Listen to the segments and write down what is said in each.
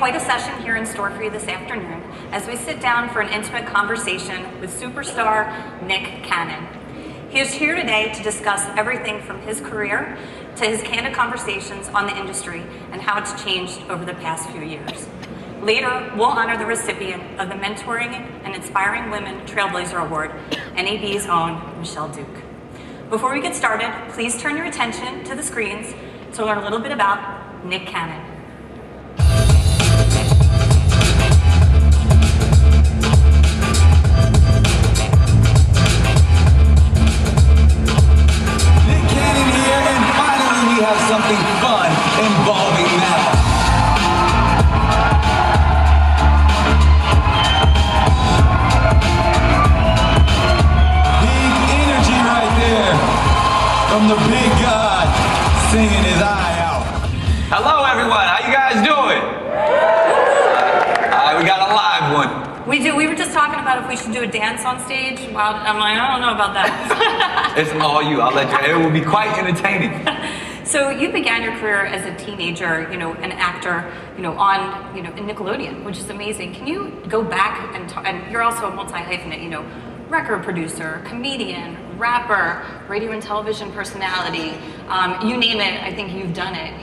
quite a session here in store for you this afternoon as we sit down for an intimate conversation with superstar Nick Cannon. He is here today to discuss everything from his career to his candid conversations on the industry and how it's changed over the past few years. Later, we'll honor the recipient of the Mentoring and Inspiring Women Trailblazer Award, NAB's own Michelle Duke. Before we get started, please turn your attention to the screens to learn a little bit about Nick Cannon. Nick Cannon here, and finally we have something fun involving math. From the big God, singing his eye out. Hello everyone, how you guys doing? All right, we got a live one. We do. We were just talking about if we should do a dance on stage. Well, I'm like, I don't know about that. It's all you, I'll let you, it will be quite entertaining. So you began your career as a teenager, an actor, on, in Nickelodeon, which is amazing. Can you go back and you're also a multi-hyphenate, record producer, comedian, rapper, radio and television personality, you name it, I think you've done it.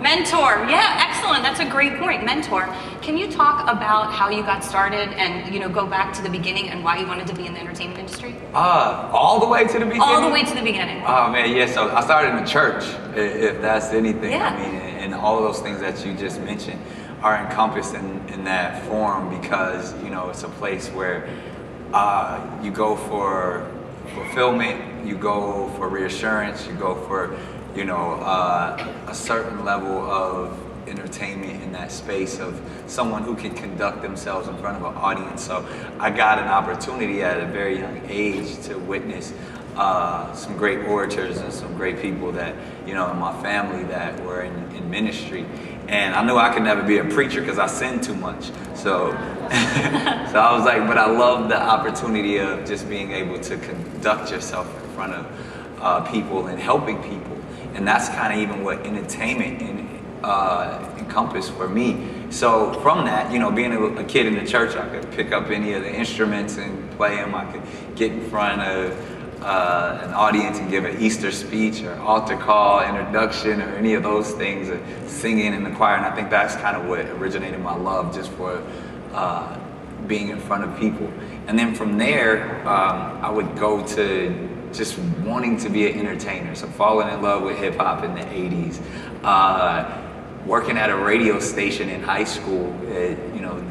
Mentor, yeah, excellent, that's a great point, mentor. Can you talk about how you got started and, go back to the beginning and why you wanted to be in the entertainment industry? All the way to the beginning? All the way to the beginning. Oh man, yeah, so I started in the church, if that's anything. Yeah. I mean, and all of those things that you just mentioned are encompassed in that forum because, it's a place where you go for fulfillment, you go for reassurance, you go for, a certain level of entertainment in that space of someone who can conduct themselves in front of an audience. So I got an opportunity at a very young age to witness some great orators and some great people that, in my family that were in ministry. And I knew I could never be a preacher because I sin too much. So, so I was like, but I love the opportunity of just being able to conduct yourself in front of people and helping people. And that's kind of even what entertainment encompassed for me. So from that, being a kid in the church, I could pick up any of the instruments and play them. I could get in front of an audience and give an Easter speech or altar call, introduction, or any of those things, or singing in the choir. And I think that's kind of what originated my love just for being in front of people. And then from there, I would go to just wanting to be an entertainer. So falling in love with hip hop in the 80s. Working at a radio station in high school,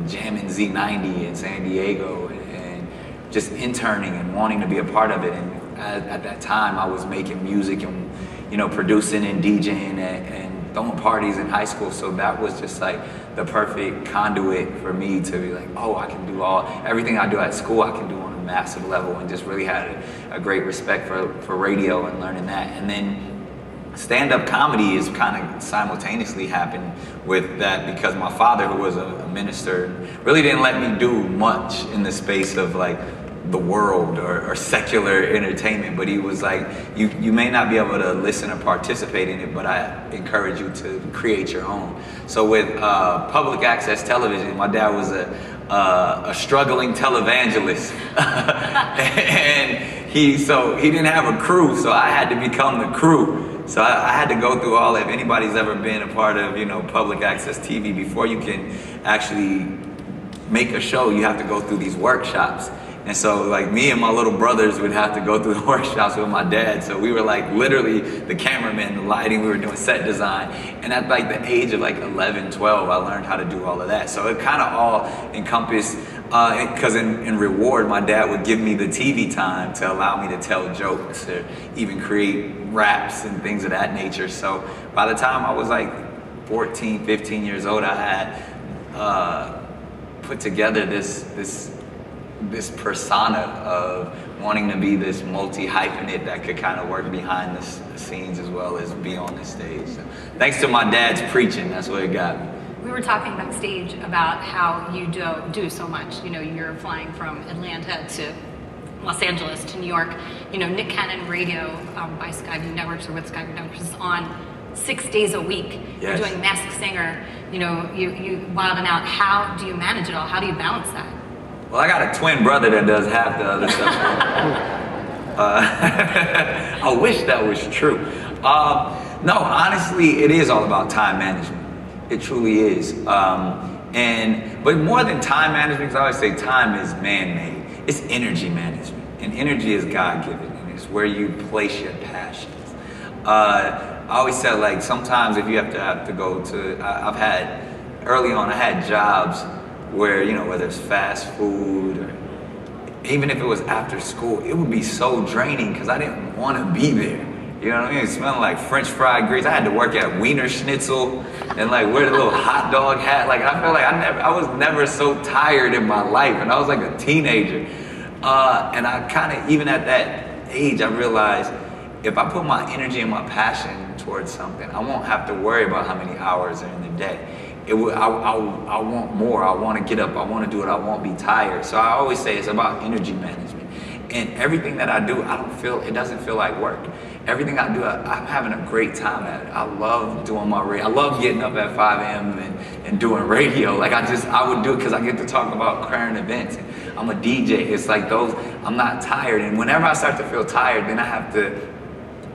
jamming Z90 in San Diego, and just interning and wanting to be a part of it. And at that time, I was making music and, producing and DJing and throwing parties in high school. So that was just like the perfect conduit for me to be like, oh, I can do everything I do at school, I can do on a massive level, and just really had a great respect for radio and learning that. And then stand-up comedy is kind of simultaneously happened with that because my father, who was a minister, really didn't let me do much in the space of like the world or secular entertainment, but he was like, you may not be able to listen or participate in it, but I encourage you to create your own. So with public access television, my dad was a struggling televangelist and he didn't have a crew, so I had to become the crew. So I had to go through all, if anybody's ever been a part of, public access TV, before you can actually make a show, you have to go through these workshops. And so like me and my little brothers would have to go through the workshops with my dad. So we were like literally the cameraman, the lighting, we were doing set design. And at like the age of like 11, 12, I learned how to do all of that. So it kind of all encompassed, because in reward, my dad would give me the TV time to allow me to tell jokes or even create raps and things of that nature. So by the time I was like 14, 15 years old, I had put together this persona of wanting to be this multi-hyphenate that could kind of work behind the scenes as well as be on the stage. So, thanks to my dad's preaching, that's what it got me. We were talking backstage about how you do so much. You're flying from Atlanta to Los Angeles to New York. Nick Cannon Radio by Skyview Networks or with Skyview Networks is on 6 days a week. Yes. You're doing Masked Singer, you Wild 'N Out. How do you manage it all? How do you balance that? Well, I got a twin brother that does half the other stuff. I wish that was true. No, honestly, it is all about time management. It truly is. But more than time management, because I always say time is man-made. It's energy management, and energy is God-given, and it's where you place your passions. I always said, like, sometimes if you have to go to, early on, I had jobs where, whether it's fast food or even if it was after school, it would be so draining because I didn't want to be there. You know what I mean? It smelled like French fried grease. I had to work at Wiener Schnitzel and like wear the little hot dog hat. Like I felt like I was never so tired in my life, and I was like a teenager. And I kind of, even at that age, I realized if I put my energy and my passion towards something, I won't have to worry about how many hours are in the day. I want more. I want to get up. I want to do it. I won't be tired. So I always say it's about energy management. And everything that I do, it doesn't feel like work. Everything I do, I'm having a great time at it. I love doing my radio. I love getting up at 5 a.m. and doing radio. Like I would do it because I get to talk about current events. And I'm a DJ. It's like I'm not tired. And whenever I start to feel tired, then I have to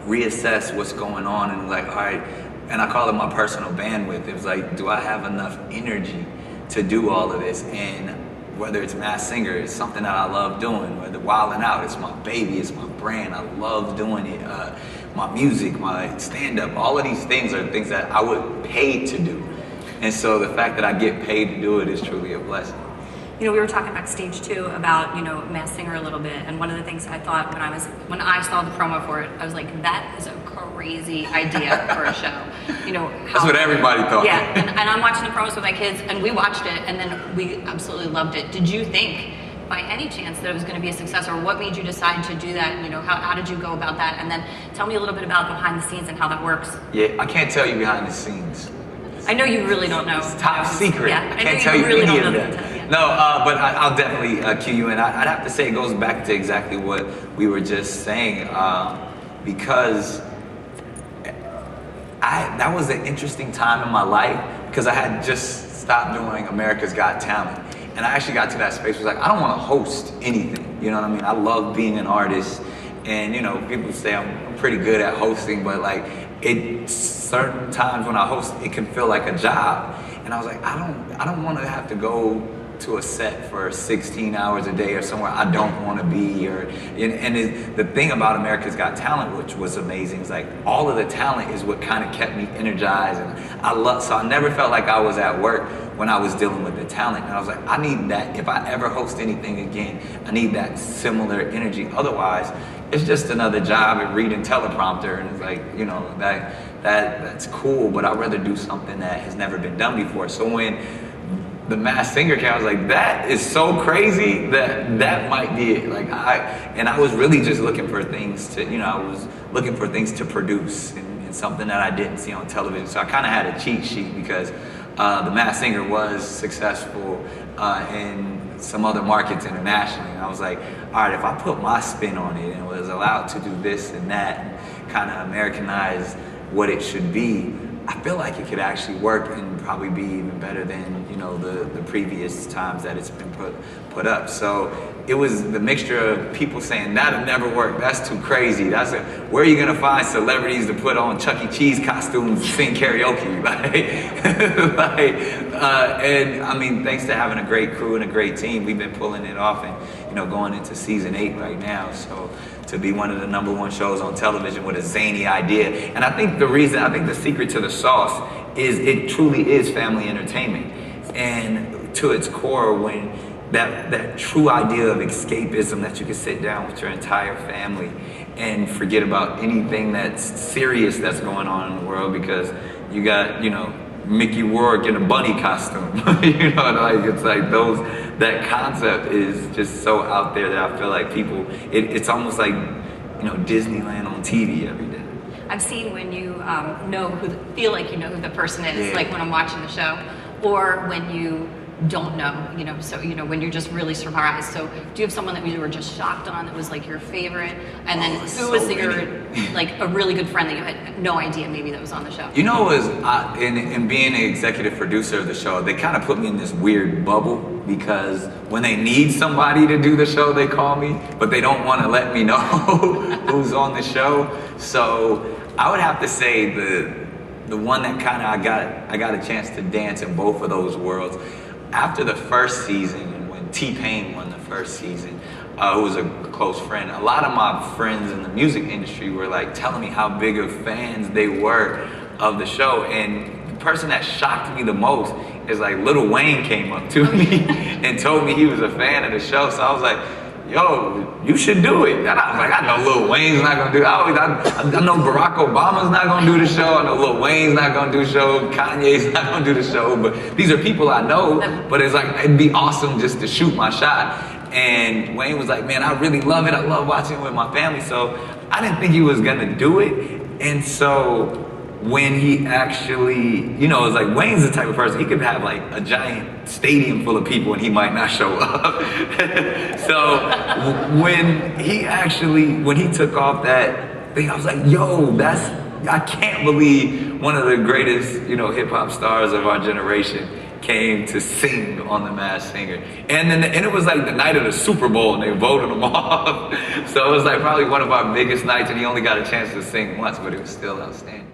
reassess what's going on and like, all right, and I call it my personal bandwidth. It was like, do I have enough energy to do all of this? And whether it's Masked Singer, it's something that I love doing. Whether Wild 'N Out, it's my baby, it's my brand. I love doing it. My music, my stand-up, all of these things are things that I would pay to do. And so the fact that I get paid to do it is truly a blessing. We were talking backstage too about, Masked Singer a little bit, and one of the things I thought when I saw the promo for it, I was like, that is a crazy idea for a show. That's what everybody thought. Yeah, and I'm watching the promos with my kids, and we watched it, and then we absolutely loved it. Did you think, by any chance, that it was going to be a success, or what made you decide to do that? How did you go about that? And then tell me a little bit about behind the scenes and how that works. Yeah, I can't tell you behind the scenes. I know you really don't know. It's top secret. Yeah, I can't tell you really any don't of know that. yeah. No, but I'll definitely cue you in. I'd have to say it goes back to exactly what we were just saying, because that was an interesting time in my life because I had just stopped doing America's Got Talent. And I actually got to that space where I was like, I don't want to host anything. You know what I mean? I love being an artist. And, people say I'm pretty good at hosting, but like certain times when I host, it can feel like a job. And I was like, I don't want to have to go to a set for 16 hours a day or somewhere I don't want to be. The thing about America's Got Talent, which was amazing, is like all of the talent is what kind of kept me energized. And so I never felt like I was at work when I was dealing with the talent. And I was like, I need that. If I ever host anything again, I need that similar energy. Otherwise, it's just another job at reading teleprompter. And it's like, that's cool, but I'd rather do something that has never been done before. So when the Masked Singer came, I was like, that is so crazy that might be it. Like I was really just looking for things to produce and something that I didn't see on television. So I kind of had a cheat sheet because the Masked Singer was successful in some other markets internationally. And I was like, all right, if I put my spin on it and was allowed to do this and that and kind of Americanize what it should be, I feel like it could actually work and probably be even better than the previous times that it's been put up. So it was the mixture of people saying that'll never work, that's too crazy, where are you gonna find celebrities to put on Chuck E. Cheese costumes and sing karaoke? And I mean, thanks to having a great crew and a great team, we've been pulling it off and going into season 8 right now. So to be one of the #1 shows on television with a zany idea. And I think the secret to the sauce is it truly is family entertainment. And to its core, when that true idea of escapism, that you can sit down with your entire family and forget about anything that's serious that's going on in the world because you got, Mickey Rourke in a bunny costume. It's like that concept is just so out there that I feel like people, it's almost like, Disneyland on TV every day. I've seen when you feel like you know who the person is, like when I'm watching the show, or when you don't know, so, when you're just really surprised. So do you have someone that you were just shocked on that was like your favorite? And then who was like a really good friend that you had no idea maybe that was on the show? It was, in being an executive producer of the show, they kind of put me in this weird bubble because when they need somebody to do the show, they call me, but they don't want to let me know who's on the show. So I would have to say the one that kind of I got a chance to dance in both of those worlds. After the first season, and when T-Pain won the first season, who was a close friend, a lot of my friends in the music industry were like telling me how big of fans they were of the show. And the person that shocked me the most is like Lil Wayne came up to me and told me he was a fan of the show. So I was like, yo, you should do it. And I was like, I know Lil Wayne's not gonna do it. I know Barack Obama's not gonna do the show. I know Lil Wayne's not gonna do the show. Kanye's not gonna do the show. But these are people I know. But it's like, it'd be awesome just to shoot my shot. And Wayne was like, man, I really love it. I love watching it with my family. So I didn't think he was gonna do it. And so when he actually, it's like Wayne's the type of person, he could have like a giant stadium full of people and he might not show up. So when he took off that thing, I was like, yo, I can't believe one of the greatest, hip hop stars of our generation came to sing on The Masked Singer. And it was like the night of the Super Bowl and they voted him off. So it was like probably one of our biggest nights and he only got a chance to sing once, but it was still outstanding.